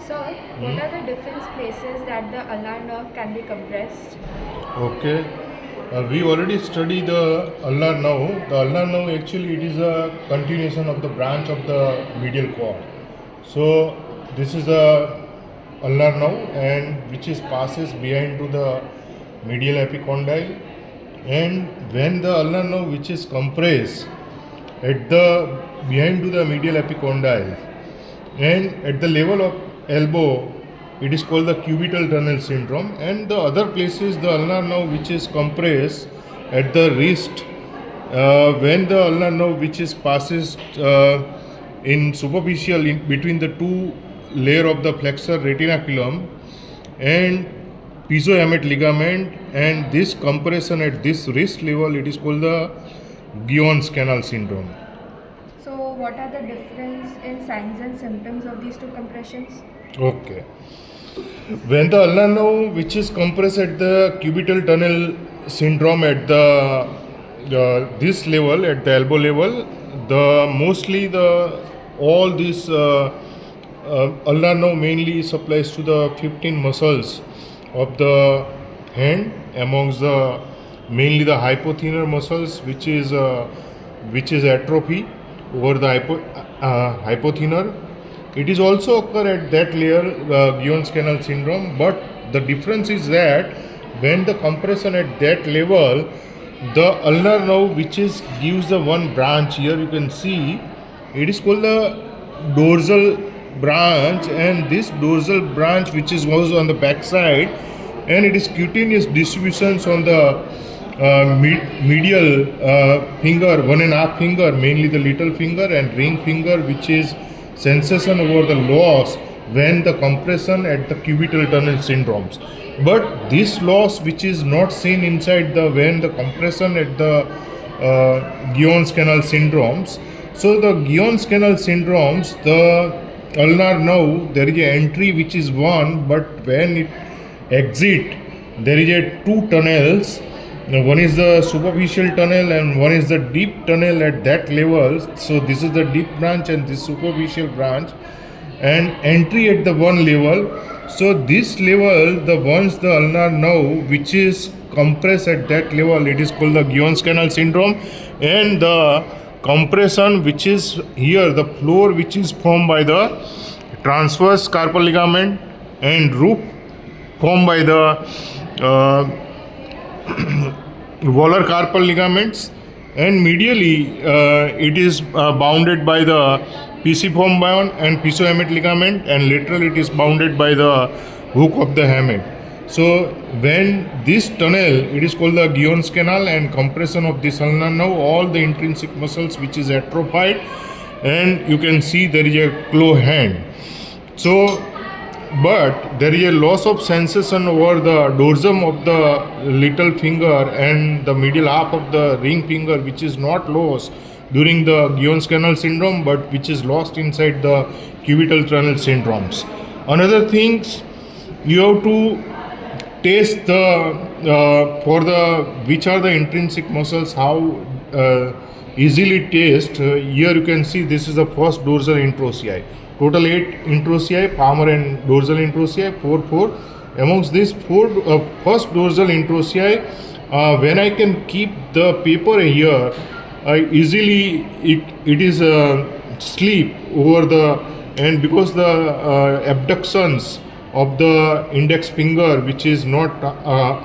Sir, what are the different places that the ulnar nerve can be compressed? Okay. We already studied the ulnar nerve. The ulnar nerve actually it is a continuation of the branch of the medial cord. So this is the ulnar nerve and which is passes behind to the medial epicondyle. And when the ulnar nerve which is compressed at the behind to the medial epicondyle and at the level of elbow it is called the cubital tunnel syndrome, and the other places the ulnar nerve which is compressed at the wrist when the ulnar nerve which is passes in superficial in between the two layer of the flexor retinaculum and piezohamate ligament, and this compression at this wrist level it is called the Guyon's canal syndrome. So, what are the difference in signs and symptoms of these two compressions? Okay. When the ulnar nerve which is compressed at the cubital tunnel syndrome at the this level at the elbow level, the mostly the all this ulnar nerve mainly supplies to the 15 muscles of the hand, amongst the mainly the hypothenar muscles which is atrophy over the hypothenar. It is also occur at that layer, Guyon's canal syndrome, but the difference is that when the compression at that level, the ulnar nerve which is gives the one branch here you can see, it is called the dorsal branch, and this dorsal branch which is goes on the back side, and it is cutaneous distributions on the medial finger, 1.5 finger, mainly the little finger, and ring finger, which is sensation over the loss when the compression at the cubital tunnel syndromes. But this loss which is not seen inside the when the compression at the Guyon's canal syndromes. So the Guyon's canal syndromes, the ulnar nerve, there is a entry which is one, but when it exit, there is a two tunnels. One is the superficial tunnel and one is the deep tunnel at that level. So this is the deep branch and this superficial branch, and entry at the one level. So this level, the once the ulnar nerve which is compressed at that level, it is called the Guyon's canal syndrome, and the compression which is here, the floor which is formed by the transverse carpal ligament and roof formed by the uh, volar carpal ligaments, and medially it is bounded by the pisiform bone and piezohamate ligament, and laterally it is bounded by the hook of the hamate. So when this tunnel, it is called the Guyon's canal, and compression of this ulnar nerve, all the intrinsic muscles which is atrophied, and you can see there is a claw hand. So but there is a loss of sensation over the dorsum of the little finger and the medial half of the ring finger, which is not lost during the Guyon's canal syndrome, but which is lost inside the cubital tunnel syndromes. Another things, you have to taste the for the which are the intrinsic muscles, how easily taste. Here you can see this is the first dorsal introccei. Total 8 introccei, palmar and dorsal introccei, 4. Amongst these 4 first dorsal introccei, when I can keep the paper here, easily it is sleep over the, and because the abductions of the index finger which is not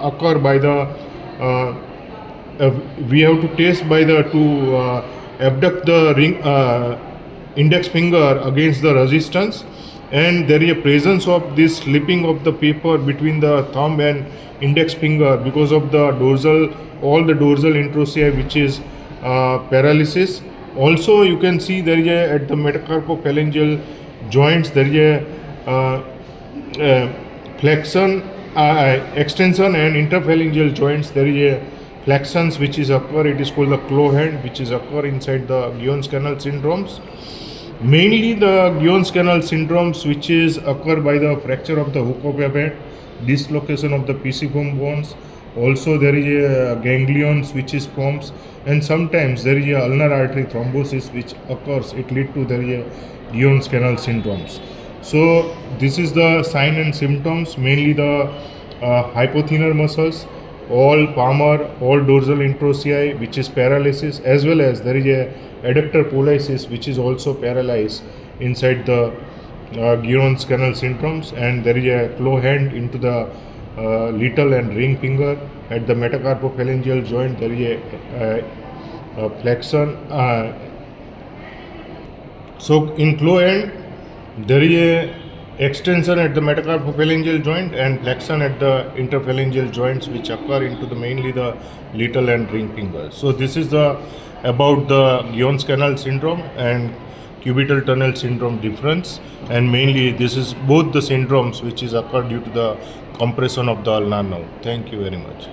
occur by the we have to taste by the to abduct the ring index finger against the resistance, and there is a presence of this slipping of the paper between the thumb and index finger because of the dorsal, all the dorsal introccei which is paralysis. Also you can see there is a at the metacarpophalangeal joints there is a flexion, extension, and interphalangeal joints there is a flexions which is occur, it is called the claw hand, which is occur inside the Guyon's canal syndromes. Mainly the Guyon's canal syndromes which is occur by the fracture of the hook of hamate, dislocation of the pisiform bones. Also there is a ganglions which is forms, and sometimes there is a ulnar artery thrombosis which occurs. It lead to there is a Guyon's canal syndromes. So this is the sign and symptoms, mainly the hypothenar muscles, all palmar, all dorsal introccei, which is paralysis, as well as there is a adductor pollicis, which is also paralyzed inside the Gueron's canal syndromes, and there is a claw hand into the little and ring finger at the metacarpophalangeal joint. There is a flexion. So in claw end, there is a extension at the metacarpophalangeal joint and flexion at the interphalangeal joints, which occur into the mainly the little and ring fingers. So this is the about the Gueron's canal syndrome and cubital tunnel syndrome difference, and mainly this is both the syndromes which is occurred due to the compression of the ulnar nerve. Thank you very much.